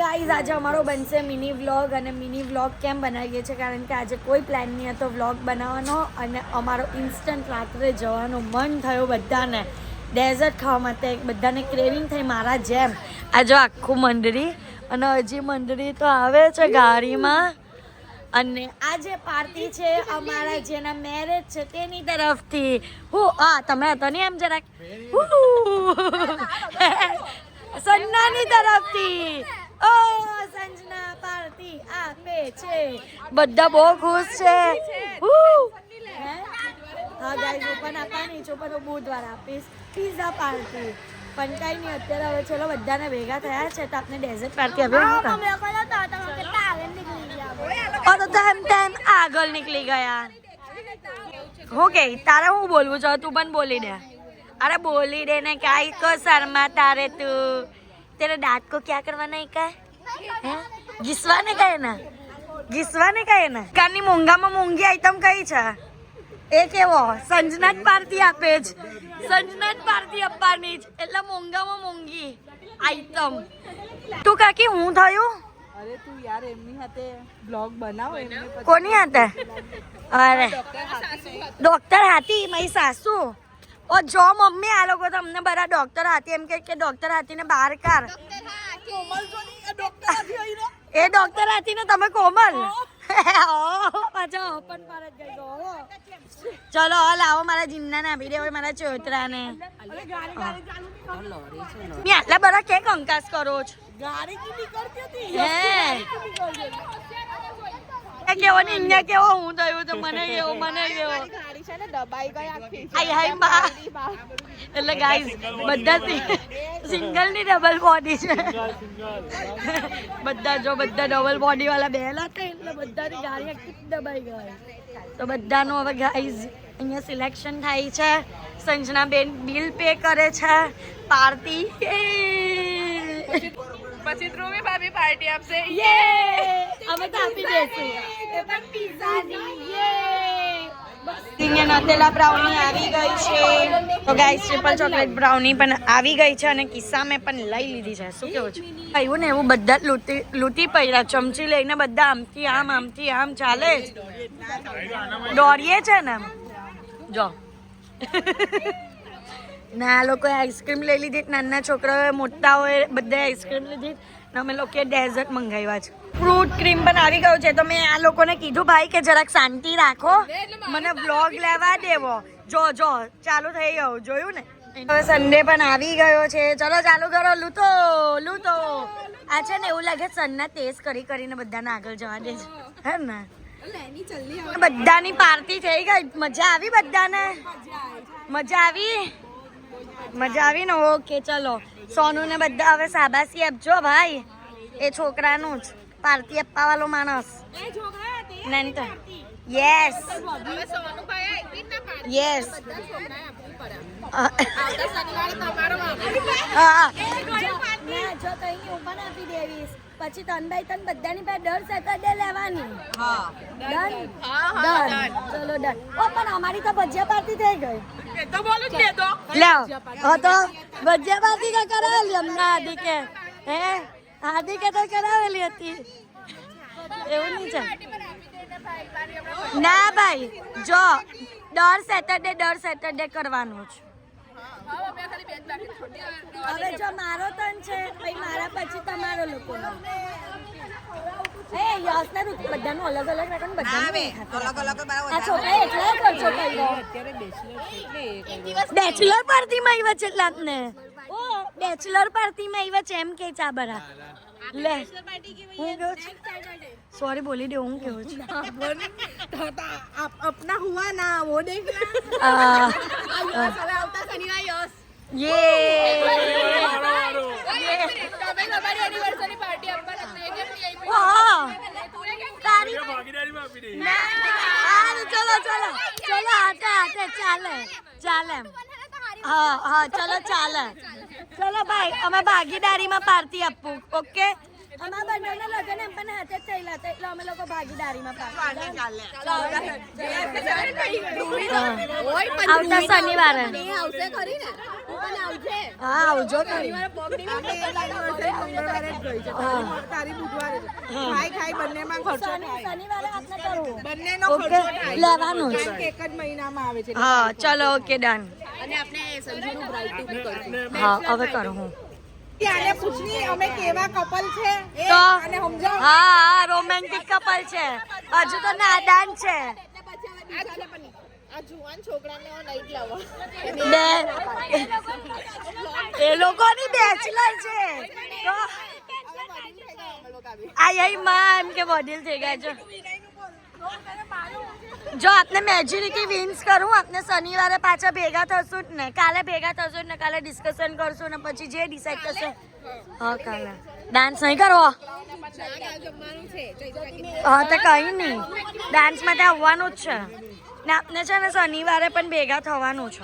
Guys આજે અમારો બનશે મિની વ્લોગ અને મિની વ્લોગ કેમ બનાવીએ છીએ કારણ કે આજે કોઈ પ્લાન નહીં હતો વ્લોગ બનાવવાનો અને અમારો ઇન્સ્ટન્ટ રાત્રે જવાનો મન થયો બધાને ડેઝર્ટ ખાવા માટે બધાને ક્રેવિંગ થઈ મારા જેમ આ જો આખું મંડળી અને હજી મંડળી તો આવે છે ગાડીમાં અને આ જે પાર્ટી છે અમારા જેના મેરેજ છે તેની તરફથી તમે હતા ને એમ જરાક સન્નાની તરફથી સંજના પાર્ટી આપે છે બધા બહુ ખુશ છે હા ગાઈઝ હું પણ આપવાની છું પણ હું બુધવાર આપીશ પિઝા પાર્ટી પણ કઈ નહીં અત્યારે હવે ચલો બધાને ભેગા થયા છે તો આપણે ડેઝર્ટ પાર્ટી આપે આગળ નીકળી ગયા હું કે તારે હું બોલવું છો તું પણ બોલી દે અરે બોલી દે ને કાઈ કો શર્मा तारे तू तेरे दांत को क्या करवाना है का घिसवाने का है ना ઘिसवाने का है ना કાની મોંઘામાં મોંઘી આઈટમ કઈ છે એ કેવો સંજના પાર્ટી આપે જ સંજના પાર્ટી આપવાની જ એટલે મોંઘામાં મોંઘી આઈટમ તું કાકી હું થયું અરે તું યાર એમની હાથે બ્લોગ બનાવ એમને કોની હાથે અરે ડોક્ટર હાથી મારી સાસુ ઓ જો મમ્મી આ લોકો તમને બધા ડોક્ટર હાથી એમ કે ડોક્ટર હાથીને બહાર કાઢ એ ડોક્ટર હાથી ને તમે કોમલ ચલો લાવો મારા જીન્ના ને આપી દે મારા ચોતરા ને આટલા બધા કે કંકાસ કરો છો કેવો ને અહીંયા કેવો હું થયું તો મને કેવો એટલે ગાઈઝ બધા સિંગલ ની ડબલ બોડી છે બધા જો બધા ડબલ બોડી વાળા બેલા હતા એટલે બધાની ગાડી આખી દબાઈ ગઈ તો બધાનું હવે ગાઈઝ અહીંયા સિલેક્શન થાય છે સંજના બેન બિલ પે કરે છે પાર્ટી પછી ધ્રુવી ભાભી પાર્ટી આપશે અમે તો આપી દેશું એ પણ પિઝાની નટેલા બ્રાઉની આવી ગઈ છે તો ગાઈસ ટ્રિપલ ચોકલેટ બ્રાઉની પણ આવી ગઈ છે અને કિસ્સા મેં પણ લઈ લીધી છે શું કેવું છે આવ્યું ને એવું બધા લૂંટી પડ્યા ચમચી લઈને બધા આમથી આમ ચાલે જ દોડીએ છે ને જો ના લોકોએ આઈસ્ક્રીમ લઈ લીધી નાના છોકરાઓએ મોટા હોય બધા આઈસ્ક્રીમ લીધી ને અમે લોકોએ ડેઝર્ટ મંગાવ્યા છે ફ્રૂટ ક્રીમ પણ આવી ગયું છે તો મેં આ લોકોને કીધું ભાઈ કે જરાક શાંતિ રાખો મને બ્લોગ લેવા દેવો જો ચાલુ થઈ ગયું જોયું ને હવે સન્ડે પણ આવી ગયો છે ચલો ચાલુ કરો લૂંટો આ છે ને એવું લાગે સનના ટેસ્ટ કરીને બધાને આગળ જવા દે છે હે ને બધાની પાર્ટી થઈ ગઈ મજા આવી બધાને મજા આવી ને ઓકે ચલો સોનુ ને બધા હવે શાબાશી આપજો ભાઈ એ છોકરાનું જ પાર્ટી આપવા વાળો માણસ નાની તો યસ પછી 3 by 3 બધાની પાસે દર સેટરડે લેવાની ડન ચલો ડન ઓ પણ અમારી તો ભજીયા પાર્ટી થઈ ગઈ તો બોલું જ તો લાવ તો ભજીયા પાર્ટી તો કરાવેલી અમને હાર્દિકે તો કરાવેલી હતી એવું નહીં છે ના ભાઈ જો દર સેટરડે કરવાનું છે હવે જો મારો ટર્ન છે પછી મારા પછી તમારો લોકોનો યસને બધાનું અલગ રાખો ને બેચલર પાર્ટીમાં આવ્યા છે એટલે આપને બેચલર પાર્ટીમાં આવ્યા છે એમ કે ચા બરા લે હું કેવું છું सॉरी बोली दे हूँ क्या अपना हुआ ना वो देखना ये चलो आते चाले ચાલે એમ હા હા ચલો ચાલે ચલો ભાઈ અમે ભાગીદારીમાં પાર્ટી આપવું ઓકે અમારા બંનેના લગ્ન એમ પણ હાથે જ થયેલા હતા એટલે અમે લોકો ભાગીદારીમાં પાર્ટી આવતા શનિવારે હા આવજો ખરી. શનિવારે આપણે કરવું ઓકે લેવાનું જ એક જ મહિનામાં આવે છે હા ચલો ઓકે ડન અને આપણે સંજુનું બ્રાઇડ બી કરશું હા હવે કરું હું આને પૂછની અમે કેવા કપલ છે એ તો અને સમજાવ હા હા રોમેન્ટિક કપલ છે હજુ તો નાદાન છે આ જુવાન છોકરાને લઈ લાવો બે એ લોકોની બેચલર છે તો આઈ માં એમ કે વડીલ થઈ ગયા છો જો આપને મેજોરિટી વિન્સ કરું આપને શનિવારે પાછા ભેગા થશું જ ને કાલે ભેગા થશું જ ને કાલે ડિસ્કશન કરશું ને પછી જે ડિસાઈડ થશે હા કાલે ડાન્સ નહીં કરવો હા તો કઈ નહીં ડાન્સ માટે આવવાનું જ છે ને આપને છે ને શનિવારે પણ ભેગા થવાનું છે